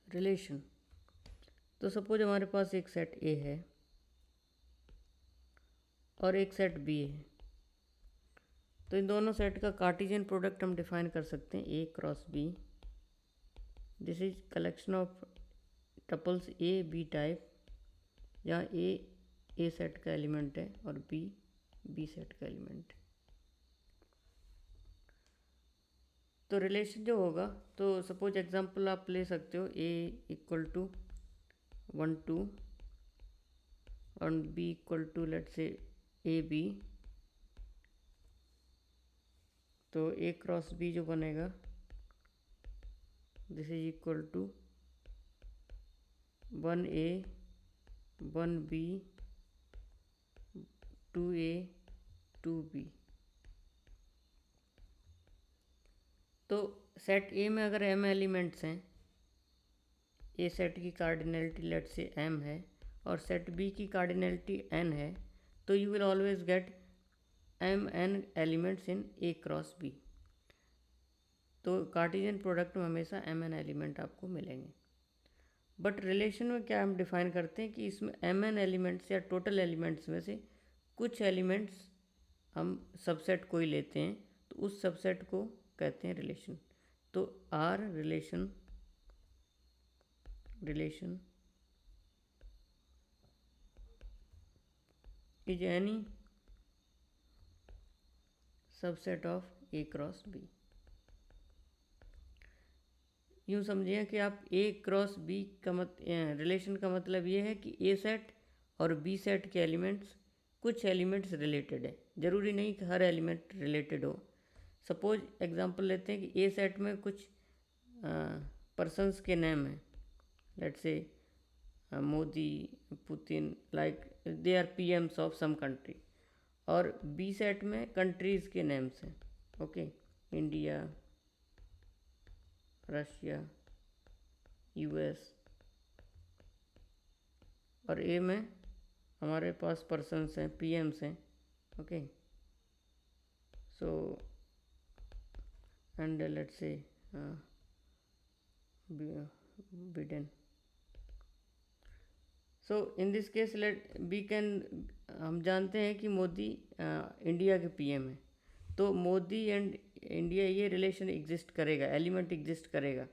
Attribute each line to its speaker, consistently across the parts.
Speaker 1: Relation. तो suppose हमारे पास एक सेट ए है और एक सेट बी है, तो इन दोनों सेट का कार्टेशियन प्रोडक्ट हम डिफाइन कर सकते हैं A cross B. This is collection of tuples A B type, जहाँ ए सेट का एलिमेंट है और बी सेट का एलिमेंट है। तो रिलेशन जो होगा, तो सपोज एग्जांपल आप ले सकते हो ए इक्वल टू 1 2 और बी इक्वल टू लेट से ए बी। तो ए क्रॉस बी जो बनेगा this is equal to 1A 1B 2A 2B। तो सेट ए में अगर m एलिमेंट्स हैं, ए सेट की कार्डिनलिटी लेट से m है और सेट बी की कार्डिनलिटी n है, तो you will always get mn elements in A cross B. तो कार्टेशियन प्रोडक्ट में हमेशा mn एलिमेंट आपको मिलेंगे। बट रिलेशन में क्या हम डिफाइन करते हैं कि इसमें mn एलिमेंट्स या टोटल एलिमेंट्स में से कुछ एलिमेंट्स हम सबसेट कोई लेते हैं, तो उस सबसेट को कहते हैं रिलेशन। तो R relation is any subset of A cross B. यूँ समझिए कि आप ए क्रॉस बी का रिलेशन का मतलब ये है कि ए सेट और बी सेट के एलिमेंट्स, कुछ एलिमेंट्स रिलेटेड है, ज़रूरी नहीं कि हर एलिमेंट रिलेटेड हो। सपोज एग्जांपल लेते हैं कि ए सेट में कुछ पर्सन्स के नेम हैं, let's say Modi, Putin, like they are PMs of some country. और बी सेट में कंट्रीज़ के नेम्स हैं, ओके, इंडिया, रशिया, यूएस। और ए में हमारे पास पर्सन्स हैं, पीएम्स हैं, okay. So and let's say Biden. So in this case let B can, हम जानते हैं कि मोदी इंडिया के पीएम हैं, तो मोदी एंड इंडिया ये रिलेशन एग्जिस्ट करेगा, एलिमेंट एग्जिस्ट करेगा।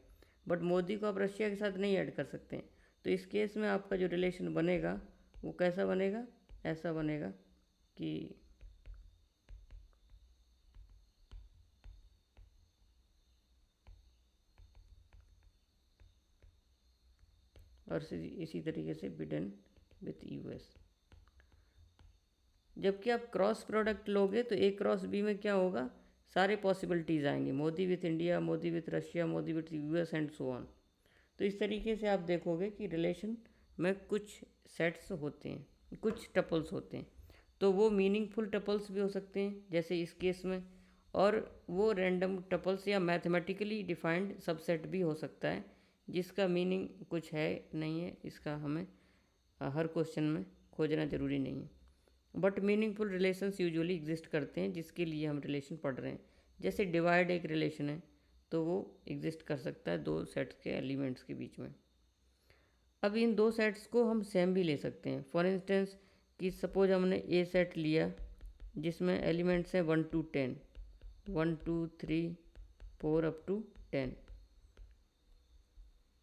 Speaker 1: बट मोदी को आप रशिया के साथ नहीं ऐड कर सकते हैं। तो इस केस में आपका जो रिलेशन बनेगा वो कैसा बनेगा, ऐसा बनेगा कि और इसी तरीके से बिडेन विथ यूएस। जबकि आप क्रॉस प्रोडक्ट लोगे तो ए क्रॉस बी में क्या होगा, सारे पॉसिबिलिटीज़ आएंगे, Modi with India, Modi with Russia, Modi with US and so on. तो इस तरीके से आप देखोगे कि रिलेशन में कुछ सेट्स होते हैं, कुछ टपल्स होते हैं। तो वो मीनिंगफुल टपल्स भी हो सकते हैं जैसे इस केस में, और वो रैंडम टपल्स या मैथमेटिकली डिफाइंड सबसेट भी हो सकता है जिसका मीनिंग कुछ है नहीं है, इसका हमें हर क्वेश्चन में खोजना ज़रूरी नहीं है। But meaningful relations usually exist करते हैं जिसके लिए हम रिलेशन पढ़ रहे हैं। जैसे डिवाइड एक रिलेशन है, तो वो एग्जिस्ट कर सकता है दो सेट्स के एलिमेंट्स के बीच में। अब इन दो सेट्स को हम सेम भी ले सकते हैं। फॉर इंस्टेंस कि सपोज हमने ए सेट लिया जिसमें एलिमेंट्स हैं 1 to 10, 1 2 3 4 अप टू 10,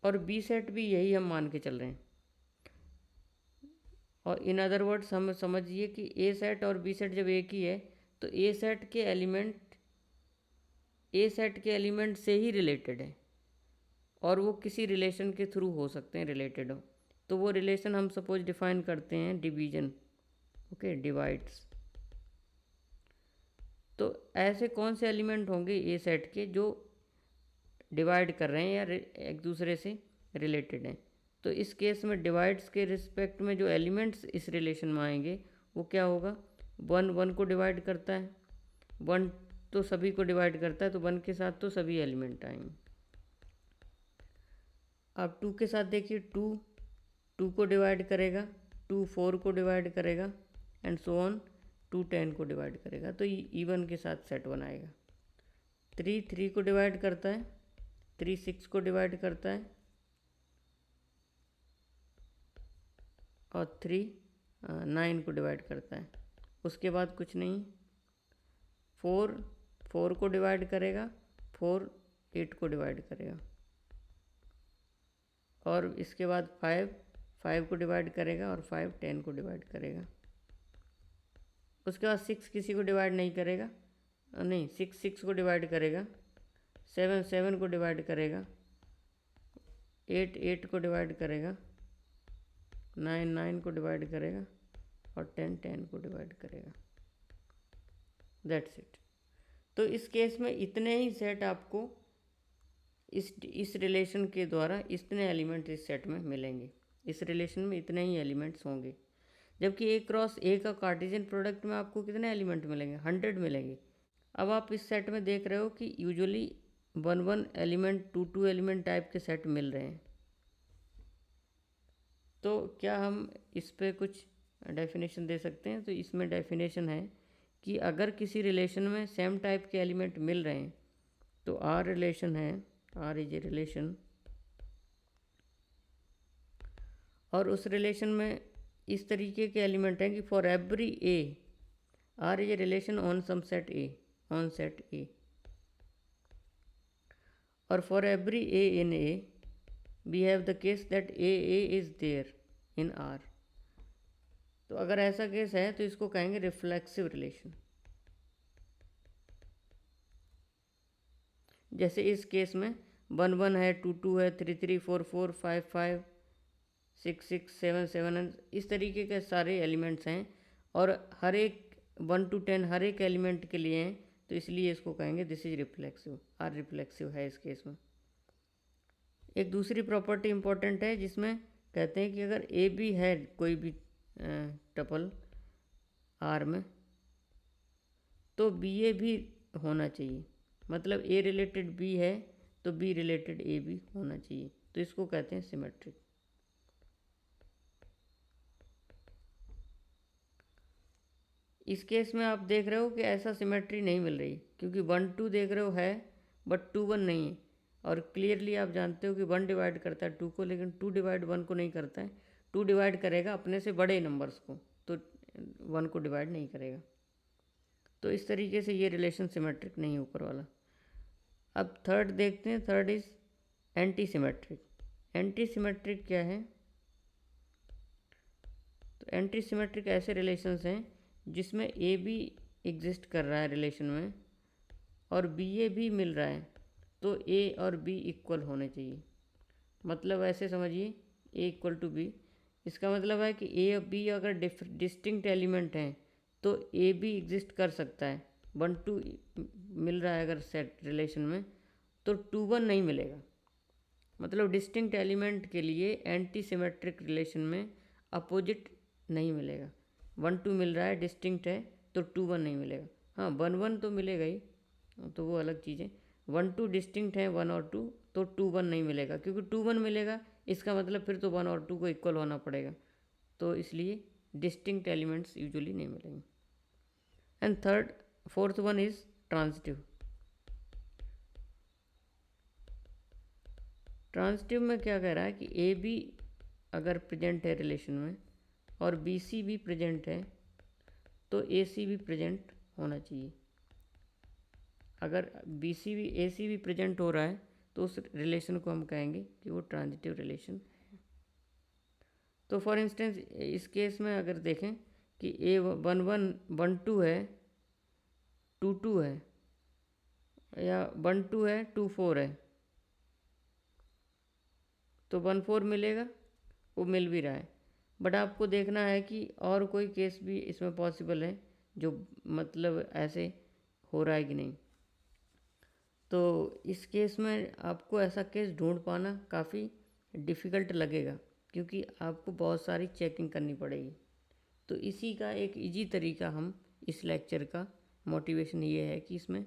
Speaker 1: और बी सेट भी यही हम मान के चल रहे हैं। और इन अदर वर्ड्स हम समझिए कि ए सेट और बी सेट जब एक ही है, तो ए सेट के एलिमेंट से ही रिलेटेड है और वो किसी रिलेशन के थ्रू हो सकते हैं, रिलेटेड हो। तो वो रिलेशन हम सपोज डिफाइन करते हैं डिवीजन, ओके, डिवाइड्स। तो ऐसे कौन से एलिमेंट होंगे ए सेट के जो डिवाइड कर रहे हैं या एक दूसरे से रिलेटेड हैं। तो इस केस में डिवाइड्स के रिस्पेक्ट में जो एलिमेंट्स इस रिलेशन में आएंगे वो क्या होगा, 1 1 को डिवाइड करता है, 1 तो सभी को डिवाइड करता है, तो 1 के साथ तो सभी एलिमेंट आएंगे। अब 2 के साथ देखिए, 2 2 को डिवाइड करेगा, 2 4 को डिवाइड करेगा एंड सो ऑन, 2 10 को डिवाइड करेगा, तो इवन के साथ सेट बनाएगा। 3 3 को डिवाइड करता है, 3 6 को डिवाइड करता है, और 3 9 को डिवाइड करता है। उसके बाद कुछ नहीं, 4 4 को डिवाइड करेगा, 4 8 को डिवाइड करेगा, और इसके बाद 5 5 को डिवाइड करेगा, और 5 10 को डिवाइड करेगा। उसके बाद 6 किसी को डिवाइड नहीं करेगा, नहीं 6 6 को डिवाइड करेगा, 7 7 को डिवाइड करेगा, 8 8 को डिवाइड करेगा, 9 9 को डिवाइड करेगा, और 10 10 को डिवाइड करेगा। That's it. तो इस केस में इतने ही सेट आपको इस रिलेशन के द्वारा इतने एलिमेंट इस सेट में मिलेंगे। इस रिलेशन में इतने ही एलिमेंट्स होंगे। जबकि ए क्रॉस ए का कार्टेशियन प्रोडक्ट में आपको कितने एलिमेंट मिलेंगे? 100 मिलेंगे। अब आप इस सेट में देख रहे हो कि यूजुअली 1 एलिमेंट 2 एलिमेंट टाइप के सेट मिल रहे हैं। तो क्या हम इस पे कुछ डेफिनेशन दे सकते हैं? तो इसमें डेफिनेशन है कि अगर किसी रिलेशन में सेम टाइप के एलिमेंट मिल रहे हैं तो आर रिलेशन है, आर इज ए रिलेशन, और उस रिलेशन में इस तरीके के एलिमेंट हैं कि for every A R is a relation on some set A, on set A, और for every A in A we have the case that A is there in R. तो अगर ऐसा केस है तो इसको कहेंगे रिफ्लेक्सिव रिलेशन। जैसे इस केस में 1 1 है, 2 2 है, 3 3 4 4 5 5 6 6 7 7, इस तरीके के सारे एलिमेंट्स हैं, और हर एक 1 to 10 हर एक एलिमेंट के लिए हैं, तो इसलिए इसको कहेंगे this is reflexive, R reflexive है इस केस में। एक दूसरी प्रॉपर्टी इंपॉर्टेंट है जिसमें कहते हैं कि अगर ए बी है कोई भी टपल आर में, तो बी ए भी होना चाहिए। मतलब ए रिलेटेड बी है तो बी रिलेटेड ए भी होना चाहिए, तो इसको कहते हैं सिमेट्रिक। इस केस में आप देख रहे हो कि ऐसा सिमेट्री नहीं मिल रही, क्योंकि 1 2 देख रहे हो है बट 2 1 नहीं है, और क्लियरली आप जानते हो कि 1 डिवाइड करता है 2 को, लेकिन 2 डिवाइड 1 को नहीं करता है। 2 डिवाइड करेगा अपने से बड़े नंबर्स को, तो 1 को डिवाइड नहीं करेगा। तो इस तरीके से ये रिलेशन सिमेट्रिक नहीं है ऊपर वाला। अब थर्ड देखते हैं, third is anti symmetric. Anti symmetric क्या है? तो एंटी सिमेट्रिक ऐसे रिलेशंस हैं जिसमें ए बी एग्जिस्ट कर रहा है रिलेशन में और बी ए भी मिल रहा है, तो ए और बी इक्वल होने चाहिए। मतलब ऐसे समझिए, ए इक्वल टू बी, इसका मतलब है कि ए और बी अगर डिस्टिंक्ट एलिमेंट हैं तो ए भी एग्जिस्ट कर सकता है। 1 2 मिल रहा है अगर सेट रिलेशन में, तो 2 1 नहीं मिलेगा। मतलब डिस्टिंक्ट एलिमेंट के लिए एंटी सिमेट्रिक रिलेशन में अपोजिट नहीं मिलेगा। 1 2 मिल रहा है, डिस्टिंक्ट है, तो 2 1 नहीं मिलेगा। हाँ 1 1 तो मिलेगा ही, तो वो अलग चीज़ है। 1 2 डिस्टिंक्ट है 1 और 2, तो 2 1 नहीं मिलेगा, क्योंकि 2 1 मिलेगा इसका मतलब फिर तो 1 और 2 को इक्वल होना पड़ेगा, तो इसलिए डिस्टिंक्ट एलिमेंट्स यूजुअली नहीं मिलेंगे। And fourth one is transitive. Transitive में क्या कह रहा है कि ए बी अगर प्रेजेंट है रिलेशन में और बी सी भी प्रेजेंट है, तो ए सी भी प्रेजेंट होना चाहिए। अगर बी सी भी ए सी भी प्रेजेंट हो रहा है तो उस रिलेशन को हम कहेंगे कि वो ट्रांजिटिव रिलेशन है। तो फॉर इंस्टेंस इस केस में अगर देखें कि ए 1 1 1 2 है, 2 2 है, या 1 2 है 2 4 है, तो 1 4 मिलेगा, वो मिल भी रहा है। बट आपको देखना है कि और कोई केस भी इसमें पॉसिबल है जो मतलब ऐसे हो रहा है कि नहीं। तो इस केस में आपको ऐसा केस ढूंढ पाना काफ़ी डिफ़िकल्ट लगेगा, क्योंकि आपको बहुत सारी चेकिंग करनी पड़ेगी। तो इसी का एक इजी तरीका, हम इस लेक्चर का मोटिवेशन ये है कि इसमें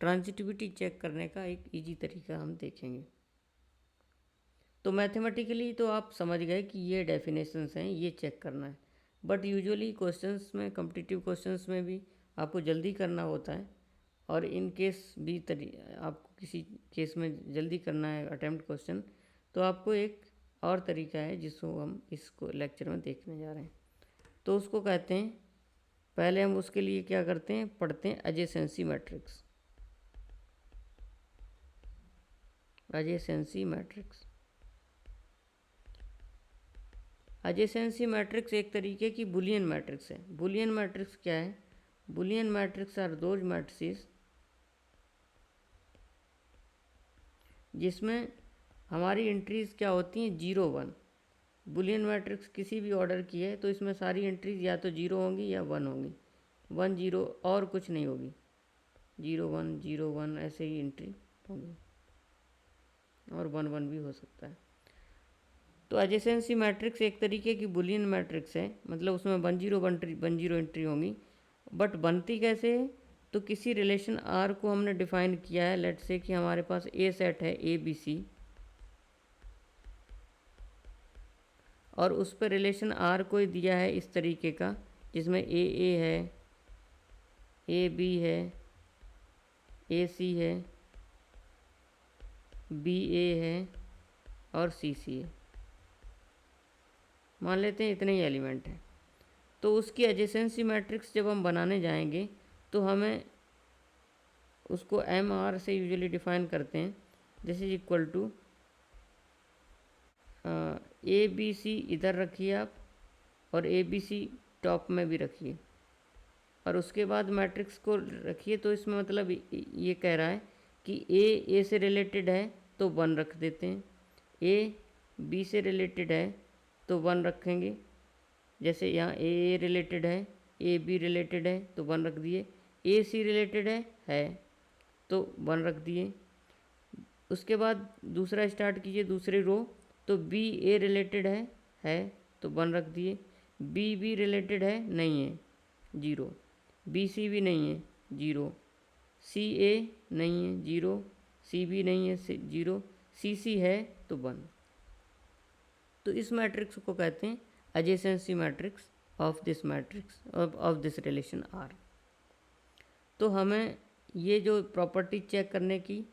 Speaker 1: ट्रांजिटिविटी चेक करने का एक इजी तरीका हम देखेंगे। तो मैथमेटिकली तो आप समझ गए कि ये डेफिनेशंस हैं, ये चेक करना है। बट यूजुअली क्वेश्चंस में, कॉम्पिटिटिव क्वेश्चंस में भी आपको जल्दी करना होता है, और इन केस भी आपको किसी केस में जल्दी करना है अटेम्प्ट क्वेश्चन, तो आपको एक और तरीका है जिसको हम इसको लेक्चर में देखने जा रहे हैं। तो उसको कहते हैं, पहले हम उसके लिए क्या करते हैं, पढ़ते हैं adjacency matrix. Adjacency matrix, adjacency matrix एक तरीके की बुलियन मैट्रिक्स है। बुलियन मैट्रिक्स क्या है? Boolean matrix are those matrices जिसमें हमारी एंट्रीज क्या होती हैं, 0 1। बुलियन मैट्रिक्स किसी भी ऑर्डर की है तो इसमें सारी एंट्रीज या तो 0 होंगी या 1 होंगी, 1 0 और कुछ नहीं होगी, 0 1 0 1 ऐसे ही एंट्री होंगी, और 1 1 भी हो सकता है। तो एडजेसेंसी मैट्रिक्स एक तरीके की बुलियन मैट्रिक्स है, मतलब उसमें 1 0 1 0 एंट्री होंगी। बट बनती कैसे है? तो किसी रिलेशन आर को हमने डिफाइन किया है। लेट से कि हमारे पास ए सेट है ए बी सी, और उस पर रिलेशन आर कोई दिया है इस तरीके का, जिसमें ए है, ए बी है, ए सी है, बी ए है और सी सी है। मान लेते हैं इतने ही एलिमेंट हैं। तो उसकी एडजेसेंसी मैट्रिक्स जब हम बनाने जाएंगे तो हमें उसको एम आर से यूजुअली डिफाइन करते हैं। This is equal to A B C इधर रखिए आप, और ए बी सी टॉप में भी रखिए, और उसके बाद मैट्रिक्स को रखिए। तो इसमें मतलब ये कह रहा है कि ए से रिलेटेड है तो 1 रख देते हैं, ए बी से रिलेटेड है तो 1 रखेंगे। जैसे यहाँ ए रिलेटेड है, ए बी रिलेटेड है तो 1 रख दिए, ए सी रिलेटेड है तो 1 रख दिए। उसके बाद दूसरा स्टार्ट कीजिए, दूसरी रो, तो बी ए रिलेटेड है तो 1 रख दिए, बी बी रिलेटेड है नहीं है 0, बी सी भी नहीं है 0, सी ए नहीं है 0, सी बी नहीं है 0, सी सी है तो 1। तो इस मैट्रिक्स को कहते हैं adjacency matrix of this matrix of this relation R. तो हमें ये जो प्रॉपर्टी चेक करने की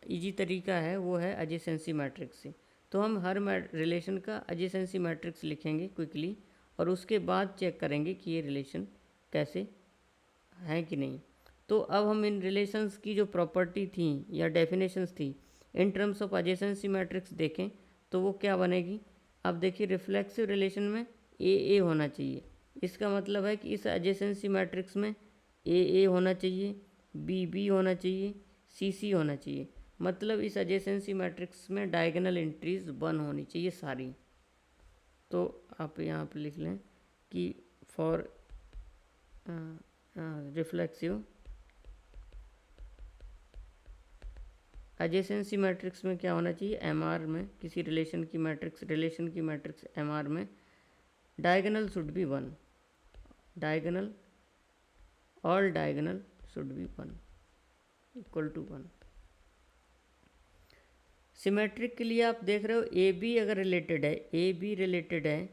Speaker 1: इजी तरीका है वो है एडजेसेंसी मैट्रिक्स से। तो हम हर रिलेशन का एडजेसेंसी मैट्रिक्स लिखेंगे क्विकली, और उसके बाद चेक करेंगे कि ये रिलेशन कैसे हैं कि नहीं। तो अब हम इन रिलेशंस की जो प्रॉपर्टी थी या डेफिनेशंस थी in terms of adjacency matrix देखें तो वो क्या बनेगी। अब देखिए, रिफ्लेक्सिव रिलेशन में ए होना चाहिए। इसका मतलब है कि इस एडजेसेंसी मैट्रिक्स में ए होना चाहिए, बी होना चाहिए, सी होना चाहिए। मतलब इस एडजेसेंसी मैट्रिक्स में डायगोनल एंट्रीज 1 होनी चाहिए सारी। तो आप यहाँ पे लिख लें कि फॉर रिफ्लेक्सिव एडजेसेंसी मैट्रिक्स में क्या होना चाहिए, एम आर में, किसी रिलेशन की मैट्रिक्स एम आर में diagonal should be 1, diagonal all diagonal should be 1 equal to 1। Symmetric के लिए आप देख रहे हो ए बी अगर रिलेटेड है, ए बी रिलेटेड है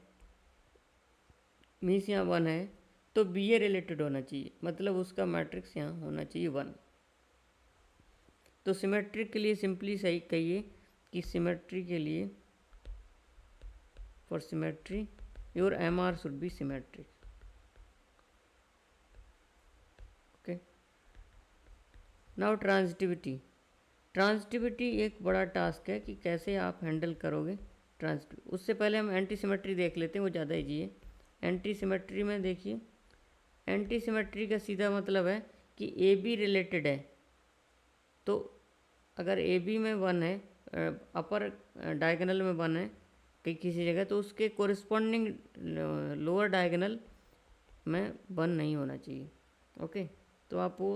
Speaker 1: मीन्स यहाँ 1 है, तो बी ए रिलेटेड होना चाहिए, मतलब उसका मैट्रिक्स यहाँ होना चाहिए 1। तो सिमेट्रिक के लिए सिंपली सही कहिए कि सिमेट्री के लिए, for symmetry your M R should be symmetric. Okay, now transitivity. Transitivity एक बड़ा टास्क है कि कैसे आप हैंडल करोगे ट्रांजिटिविटी। उससे पहले हम एंटी सिमेट्री देख लेते हैं, वो ज़्यादा ईजी है। एंटी सिमेट्री में देखिए, एंटी सिमेट्री का सीधा मतलब है कि ए बी रिलेटेड है, तो अगर ए बी में 1 है, अपर डायगोनल में 1 है किसी जगह, तो उसके कोरिस्पॉन्डिंग लोअर डायगोनल में 1 नहीं होना चाहिए। ओके, तो आप वो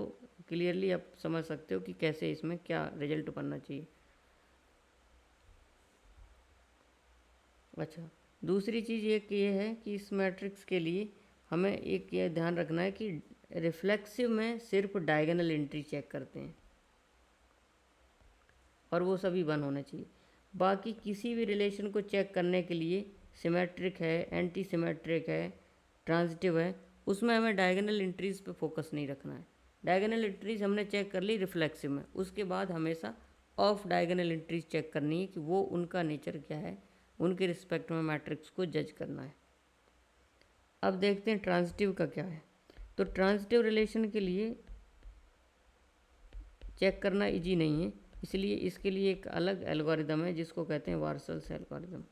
Speaker 1: क्लियरली आप समझ सकते हो कि कैसे इसमें क्या रिजल्ट बनना चाहिए। अच्छा, दूसरी चीज़ ये है कि इस मैट्रिक्स के लिए हमें एक ये ध्यान रखना है कि रिफ्लेक्सिव में सिर्फ डायगोनल एंट्री चेक करते हैं और वो सभी 1 होना चाहिए। बाकी किसी भी रिलेशन को चेक करने के लिए सिमेट्रिक है, एंटी सिमेट्रिक है, ट्रांजिटिव है, उसमें हमें डायगोनल एंट्रीज पे फोकस नहीं रखना है। डायगोनल एंट्रीज हमने चेक कर ली रिफ्लेक्सिव में, उसके बाद हमेशा ऑफ डायगोनल एंट्रीज चेक करनी है कि वो उनका नेचर क्या है, उनके रिस्पेक्ट में मैट्रिक्स को जज करना है। अब देखते हैं ट्रांजिटिव का क्या है। तो ट्रांजिटिव रिलेशन के लिए चेक करना इजी नहीं है, इसलिए इसके लिए एक अलग एल्गोरिदम है जिसको कहते हैं वार्सल्स एल्गोरिदम।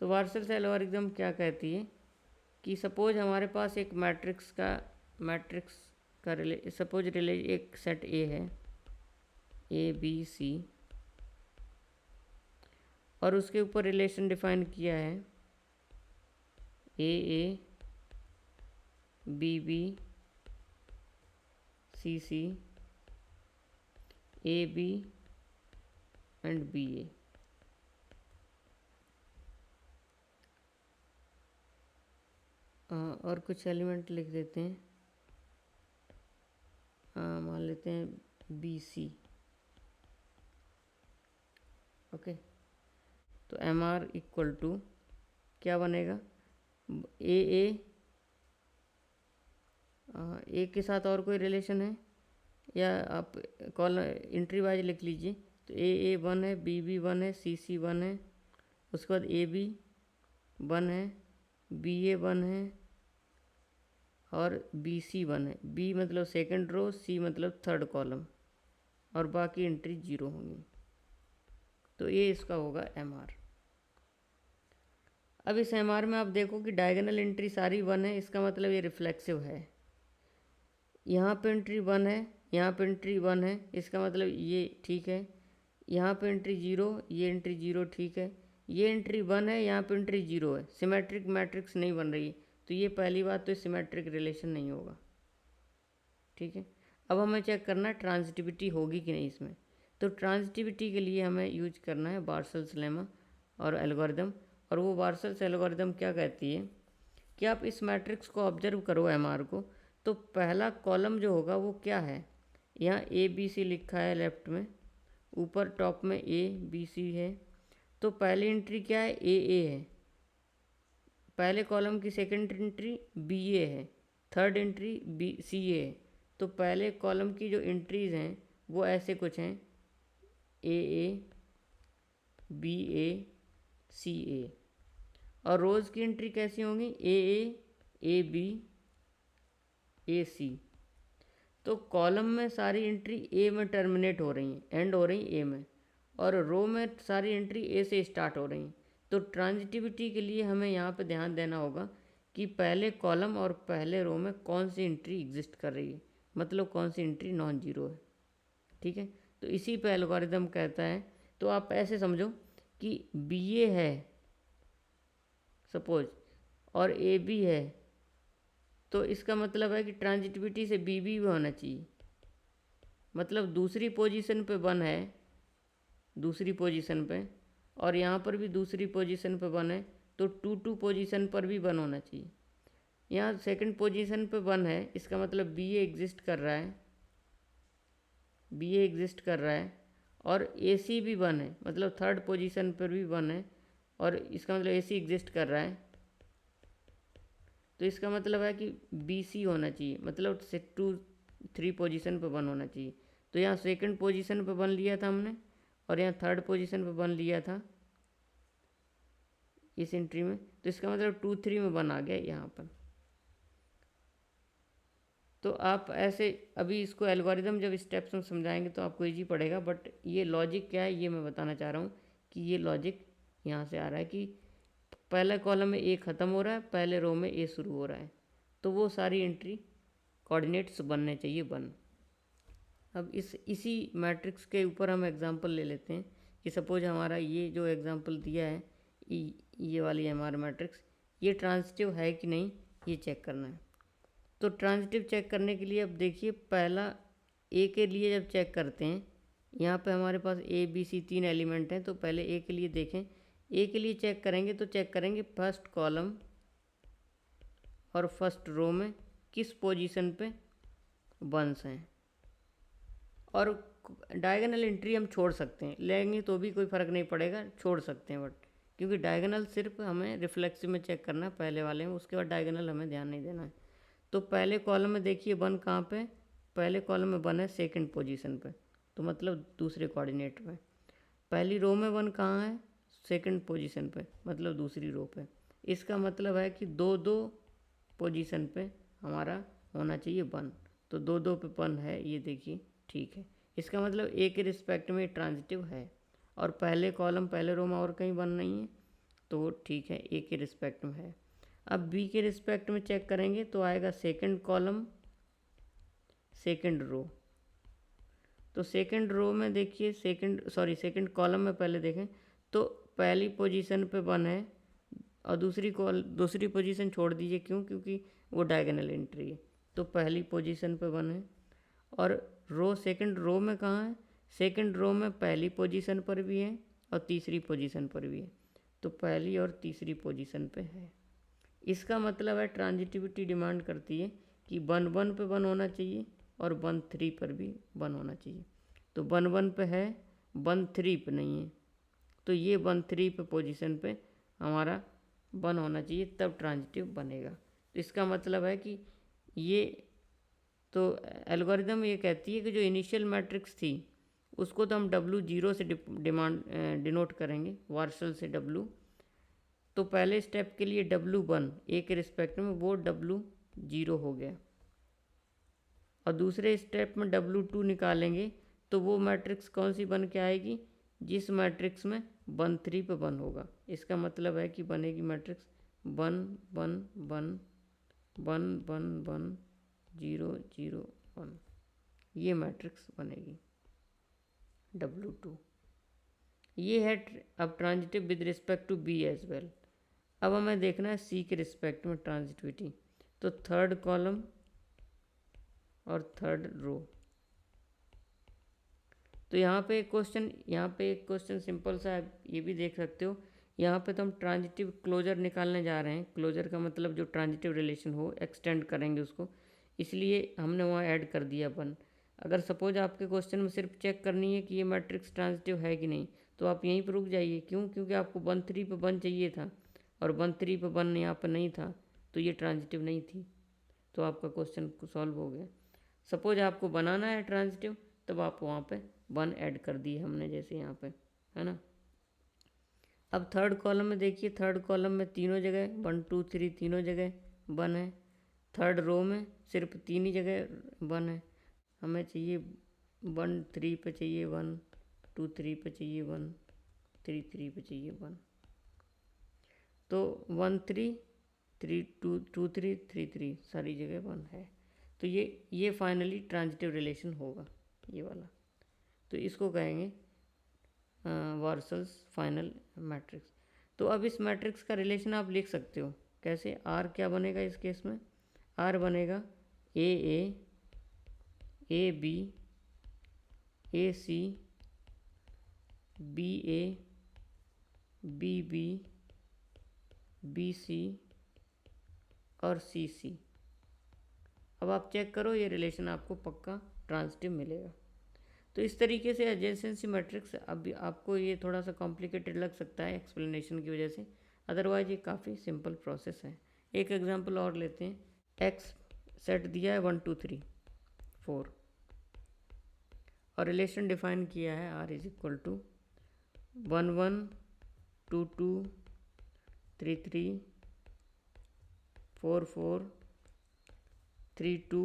Speaker 1: तो वार्सल्स एल्गोरिदम क्या कहती है कि सपोज हमारे पास एक मैट्रिक्स का सपोज एक सेट ए है, ए बी सी, और उसके ऊपर रिलेशन डिफाइन किया है A B B C C A B and B A. और कुछ एलिमेंट लिख देते हैं, मान लेते हैं बी सी। ओके, तो एम आर इक्वल टू क्या बनेगा, ए के साथ और कोई रिलेशन है या आप कॉलम एंट्री वाइज लिख लीजिए। तो ए 1 है, बी 1 है, सी 1 है, उसके बाद ए बी 1 है, बी 1 है और बी सी 1 है। बी मतलब सेकंड रो, सी मतलब थर्ड कॉलम, और बाकी एंट्री 0 होंगी। तो ये इसका होगा एम आर। अब इस एम आर में आप देखो कि डायगोनल एंट्री सारी 1 है, इसका मतलब ये रिफ्लेक्सिव है। यहाँ पे एंट्री 1 है, यहाँ पे एंट्री 1 है, इसका मतलब ये ठीक है। यहाँ पे एंट्री 0, ये एंट्री 0 ठीक है। ये एंट्री 1 है, यहाँ पे एंट्री 0 है। सिमेट्रिक मैट्रिक्स नहीं बन रही है, तो ये पहली बात तो सिमेट्रिक रिलेशन नहीं होगा। ठीक है, अब हमें चेक करना है ट्रांजिटिविटी होगी कि नहीं इसमें। तो ट्रांजिटिविटी के लिए हमें यूज करना है वार्सल्स लेमा और एल्गोरिदम। और वो वार्सल्स एल्गोरिदम क्या कहती है कि आप इस मैट्रिक्स को ऑब्जर्व करो एम आर को, तो पहला कॉलम जो होगा वो क्या है, यहाँ ए बी सी लिखा है लेफ्ट में, ऊपर टॉप में ए बी सी है। तो पहली एंट्री क्या है, ए है। पहले कॉलम की सेकंड एंट्री बी ए है, थर्ड एंट्री बी सी ए है। तो पहले कॉलम की जो एंट्रीज हैं वो ऐसे कुछ हैं, ए बी ए सी ए। और रोज़ की एंट्री कैसी होंगी, ए बी ए सी। तो कॉलम में सारी एंट्री ए में टर्मिनेट हो रही हैं, एंड हो रही ए में, और रो में सारी एंट्री ए से स्टार्ट हो रही हैं। तो ट्रांजिटिविटी के लिए हमें यहाँ पे ध्यान देना होगा कि पहले कॉलम और पहले रो में कौन सी एंट्री एग्जिस्ट कर रही है, मतलब कौन सी एंट्री नॉन जीरो है। ठीक है, तो इसी पे एल्गोरिदम कहता है। तो आप ऐसे समझो कि बी ए है सपोज और ए बी है, तो इसका मतलब है कि ट्रांजिटिविटी से बी भी होना चाहिए, मतलब दूसरी पोजीशन पे 1 है, दूसरी पोजीशन पे, और यहाँ पर भी दूसरी पोजीशन पे 1 है, तो 2 पोजीशन पर भी 1 होना चाहिए। यहाँ सेकंड पोजीशन पे 1 है, इसका मतलब बी ए एग्जिस्ट कर रहा है, बी ए एग्जिस्ट कर रहा है, और ए सी भी 1 है, मतलब थर्ड पोजीशन पर भी 1 है, और इसका मतलब ए सी एग्जिस्ट कर रहा है। तो इसका मतलब है कि बी सी होना चाहिए, मतलब 3 पोजीशन पे 1 होना चाहिए। तो यहाँ सेकंड पोजीशन पे 1 लिया था हमने, और यहाँ थर्ड पोजीशन पे 1 लिया था इस एंट्री में, तो इसका मतलब 2 3 में 1 आ गया यहाँ पर। तो आप ऐसे अभी इसको एल्गोरिदम जब स्टेप्स में समझाएंगे तो आपको इजी पड़ेगा, बट ये लॉजिक क्या है ये मैं बताना चाह रहा हूँ कि ये लॉजिक यहाँ से आ रहा है कि पहले कॉलम में ए ख़त्म हो रहा है, पहले रो में ए शुरू हो रहा है, तो वो सारी एंट्री कोऑर्डिनेट्स बनने चाहिए 1। अब इसी मैट्रिक्स के ऊपर हम एग्जांपल ले लेते हैं कि सपोज हमारा ये जो एग्जांपल दिया है, ये वाली एमआर मैट्रिक्स, ये ट्रांजिटिव है कि नहीं ये चेक करना है। तो ट्रांजिटिव चेक करने के लिए अब देखिए, पहला ए के लिए जब चेक करते हैं, यहाँ पे हमारे पास ए बी सी 3 एलिमेंट हैं, तो पहले ए के लिए देखें। ए के लिए चेक करेंगे तो चेक करेंगे फर्स्ट कॉलम और फर्स्ट रो में किस पोजीशन पे 1s हैं, और डायगोनल एंट्री हम छोड़ सकते हैं, लेंगे तो भी कोई फ़र्क नहीं पड़ेगा, छोड़ सकते हैं, बट क्योंकि डायगोनल सिर्फ हमें रिफ्लेक्सिव में चेक करना है पहले वाले में, उसके बाद डायगोनल हमें ध्यान नहीं देना है। तो पहले कॉलम में देखिए वन कहाँ पे, पहले कॉलम में वन है सेकंड पोजीशन पे, तो मतलब दूसरे कोऑर्डिनेट में। पहली रो में वन कहाँ है, सेकंड पोजीशन पे, मतलब दूसरी रो पे। इसका मतलब है कि दो दो पोजीशन पे हमारा होना चाहिए वन, तो दो दो पे वन है, ये देखिए ठीक है। इसका मतलब ए के रिस्पेक्ट में ट्रांजिटिव है, और पहले कॉलम पहले रो में और कहीं वन नहीं है, तो वो ठीक है, ए के रिस्पेक्ट में है। अब बी के रिस्पेक्ट में चेक करेंगे तो आएगा सेकंड कॉलम सेकंड रो। तो सेकंड रो में देखिए सेकंड कॉलम में पहले देखें तो पहली पोजीशन पे वन है, और दूसरी पोजीशन छोड़ दीजिए, क्यों, क्योंकि वो डायगोनल एंट्री है। तो पहली पोजीशन पे वन है, और सेकंड रो में कहाँ है, सेकंड रो में पहली पोजीशन पर भी है और तीसरी पोजीशन पर भी है, तो पहली और तीसरी पोजीशन पे है। इसका मतलब है ट्रांजिटिविटी डिमांड करती है कि वन वन पे वन होना चाहिए और वन थ्री पर भी वन होना चाहिए। तो वन वन पे है, वन थ्री पे नहीं है, तो ये वन थ्री पे पोजीशन पे हमारा वन होना चाहिए, तब ट्रांजिटिव बनेगा। तो इसका मतलब है कि ये, तो एल्गोरिदम ये कहती है कि जो इनिशियल मैट्रिक्स थी उसको तो हम W0 से डिनोट करेंगे, वार्शल से W। तो पहले स्टेप के लिए W1 ए के रिस्पेक्ट में वो W0 हो गया, और दूसरे स्टेप में W2 निकालेंगे तो वो मैट्रिक्स कौन सी बन के आएगी, जिस मैट्रिक्स में 1 3 पे 1 होगा। इसका मतलब है कि बनेगी मैट्रिक्स 1 1 1 1 1 1 0 0 1, ये मैट्रिक्स बनेगी W2। ये है अब transitive with respect to B as well. अब हमें देखना है सी के रिस्पेक्ट में ट्रांजिटिविटी, तो थर्ड कॉलम और थर्ड रो। तो यहाँ पे एक क्वेश्चन सिंपल सा है, ये भी देख सकते हो। यहाँ पे तो हम ट्रांजिटिव क्लोजर निकालने जा रहे हैं, क्लोजर का मतलब जो ट्रांजिटिव रिलेशन हो, एक्सटेंड करेंगे उसको, इसलिए हमने वहाँ ऐड कर दिया वन। अगर सपोज आपके क्वेश्चन में सिर्फ चेक करनी है कि ये मैट्रिक्स ट्रांजिटिव है कि नहीं, तो आप यहीं पर रुक जाइए, क्यों, क्योंकि आपको 1 3 पे 1 चाहिए था और 1 3 पे 1 यहाँ पर नहीं था, तो ये ट्रांजिटिव नहीं थी, तो आपका क्वेश्चन सॉल्व हो गया। सपोज आपको बनाना है ट्रांजिटिव, तब आप वहाँ पे 1 ऐड कर दिए हमने, जैसे यहाँ पे है ना। अब थर्ड कॉलम में देखिए, थर्ड कॉलम में तीनों जगह 1 2 3 तीनों जगह 1 है। थर्ड रो में सिर्फ 3 ही जगह 1 है। हमें चाहिए 1 3 पे चाहिए 1, 2 3 पे चाहिए 1, 3 3 पे चाहिए 1, तो 1 3 3 2 2 3 3 3 सारी जगह 1 है। तो ये फाइनली ट्रांजिटिव रिलेशन होगा, ये वाला। तो इसको कहेंगे वार्सल्स फाइनल मैट्रिक्स। तो अब इस मैट्रिक्स का रिलेशन आप लिख सकते हो कैसे, आर क्या बनेगा इस केस में, आर बनेगा A B A C B A B B B C और सी सी। अब आप चेक करो, ये रिलेशन आपको पक्का ट्रांजिटिव मिलेगा। तो इस तरीके से एडजेसेंसी मैट्रिक्स, अब आपको ये थोड़ा सा कॉम्प्लिकेटेड लग सकता है एक्सप्लेनेशन की वजह से, अदरवाइज ये काफ़ी सिंपल प्रोसेस है। एक एग्जांपल और लेते हैं। एक्स सेट दिया है 1 2 3 4, और रिलेशन डिफाइन किया है आर इज इक्वल टू 1 1 2 2 3 3 4 4 3 2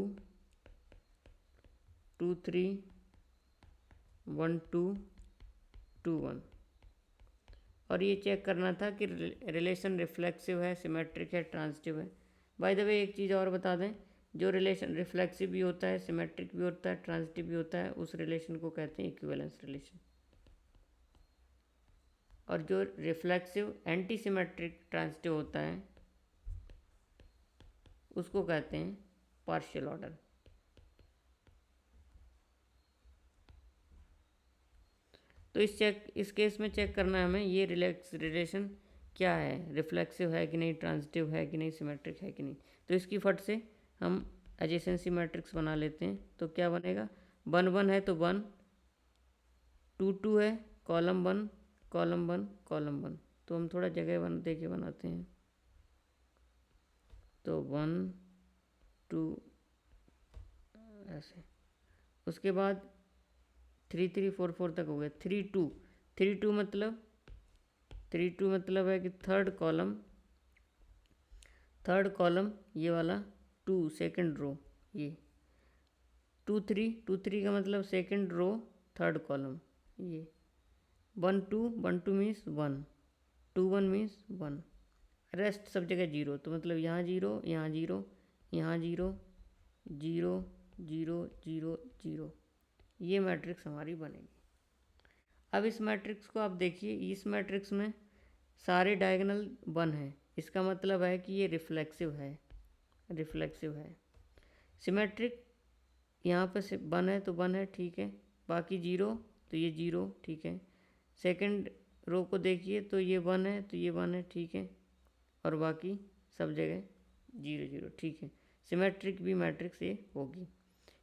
Speaker 1: 2 3 1 2 2 1। और ये चेक करना था कि रिलेशन रिफ्लेक्सिव है, सिमेट्रिक है, ट्रांजिटिव है। बाय द वे एक चीज़ और बता दें, जो रिलेशन रिफ्लेक्सिव भी होता है, सिमेट्रिक भी होता है, ट्रांजिटिव भी होता है, उस रिलेशन को कहते हैं इक्विवेलेंस रिलेशन। और जो रिफ्लेक्सिव एंटी सिमेट्रिक ट्रांजिटिव होता है उसको कहते हैं पार्शियल ऑर्डर। तो इस केस में चेक करना है हमें ये रिलेशन क्या है, रिफ्लेक्सिव है कि नहीं, ट्रांजिटिव है कि नहीं, सिमेट्रिक है कि नहीं। तो इसकी फट से हम एडजेसेंसी मैट्रिक्स बना लेते हैं। तो क्या बनेगा, 1 1 है तो 1, 2 2 है, कॉलम 1 कॉलम 1 कॉलम 1। तो हम थोड़ा जगह दे के बनाते हैं। तो 1 2 ऐसे। उसके बाद 3 3 4 4 तक हो गया। 3 2 3 2 मतलब 3 2 मतलब है कि थर्ड कॉलम ये वाला 2 सेकंड रो, ये 2 3 का मतलब सेकंड रो थर्ड कॉलम, ये 1 2 मीन्स 1, 2 1 मीन्स 1, रेस्ट सब जगह जीरो। तो मतलब यहाँ जीरो, यहाँ जीरो, यहाँ zero, zero zero zero zero, ये मैट्रिक्स हमारी बनेगी। अब इस मैट्रिक्स को आप देखिए, इस मैट्रिक्स में सारे डायगोनल 1 है, इसका मतलब है कि ये रिफ्लेक्सिव है, रिफ्लेक्सिव है। सिमेट्रिक यहाँ पे से 1 है तो 1 है, ठीक है, बाकी जीरो तो ये जीरो, ठीक है। सेकंड रो को देखिए तो ये 1 है तो ये 1 है, ठीक है, और बाकी सब जगह जीरो जीरो, ठीक है। सिमेट्रिक भी मैट्रिक्स ये होगी।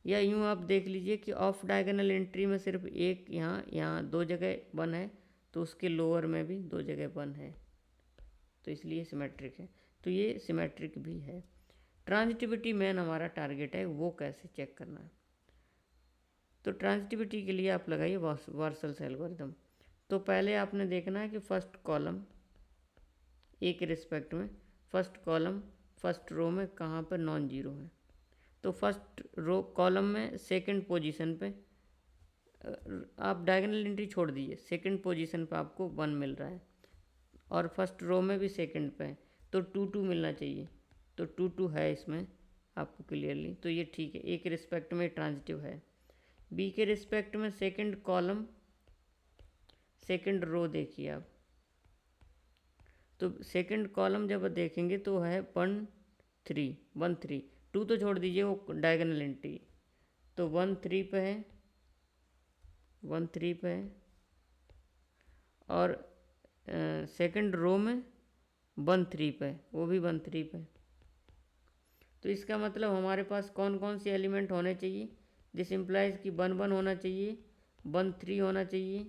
Speaker 1: या यूँ आप देख लीजिए कि ऑफ डायगोनल एंट्री में सिर्फ एक यहाँ 2 जगह 1 है, तो उसके लोअर में भी 2 जगह 1 है, तो इसलिए सिमेट्रिक है। तो ये सिमेट्रिक भी है। ट्रांजिटिविटी मेन हमारा टारगेट है, वो कैसे चेक करना है। तो ट्रांजिटिविटी के लिए आप लगाइए वार्सल्स एल्गोरिथम। तो पहले आपने देखना है कि फर्स्ट कॉलम ए के रिस्पेक्ट में, फर्स्ट कॉलम फर्स्ट रो में कहाँ पर नॉन जीरो है। तो फर्स्ट रो कॉलम में सेकंड पोजीशन पे आप डायगोनल एंट्री छोड़ दीजिए, सेकंड पोजीशन पे आपको 1 मिल रहा है, और फर्स्ट रो में भी सेकंड पे है, तो 2 2 मिलना चाहिए। तो 2 2 है इसमें आपको क्लियरली, तो ये ठीक है, ए के रिस्पेक्ट में ट्रांजिटिव है। बी के रिस्पेक्ट में सेकंड कॉलम सेकंड रो देखिए आप, तो सेकंड कॉलम जब देखेंगे तो है 1 3 1 3, 2 तो छोड़ दीजिए, वो डायगोनल एंट्री, तो 1 3 पे है, 1 3 पे है, और सेकंड रो में 1 3 पे, वो भी 1 3 पे। तो इसका मतलब हमारे पास कौन कौन से एलिमेंट होने चाहिए। दिस इम्प्लाइज कि 1 1 होना चाहिए, 1 3 होना चाहिए,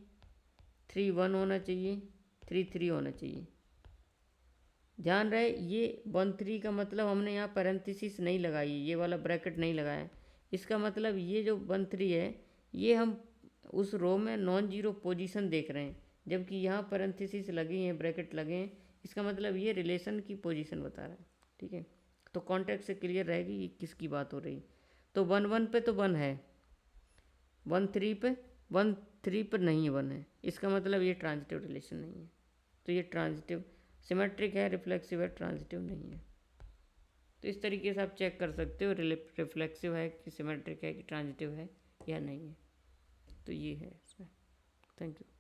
Speaker 1: 3 1 होना चाहिए, 3 3 होना चाहिए। ध्यान रहे ये 1 3 का मतलब हमने यहाँ पैरेंथेसिस नहीं लगाई, ये वाला ब्रैकेट नहीं लगाया। इसका मतलब ये जो 1 3 है, ये हम उस रो में नॉन जीरो पोजीशन देख रहे हैं, जबकि यहाँ पैरेंथेसिस लगी हैं, ब्रैकेट लगे हैं, इसका मतलब ये रिलेशन की पोजीशन बता रहा है, ठीक है। तो कॉन्टेक्स्ट से क्लियर रहेगी ये किसकी बात हो रही। तो 1 1 पे तो 1 है, 1 3 पर नहीं 1 है, इसका मतलब ये ट्रांजिटिव रिलेशन नहीं है। तो ये ट्रांजिटिव सिमेट्रिक है, रिफ्लेक्सिव है, ट्रांजिटिव नहीं है। तो इस तरीके से आप चेक कर सकते हो रिफ्लेक्सिव है कि सिमेट्रिक है कि ट्रांजिटिव है या नहीं है। तो ये है इसमें। Thank you.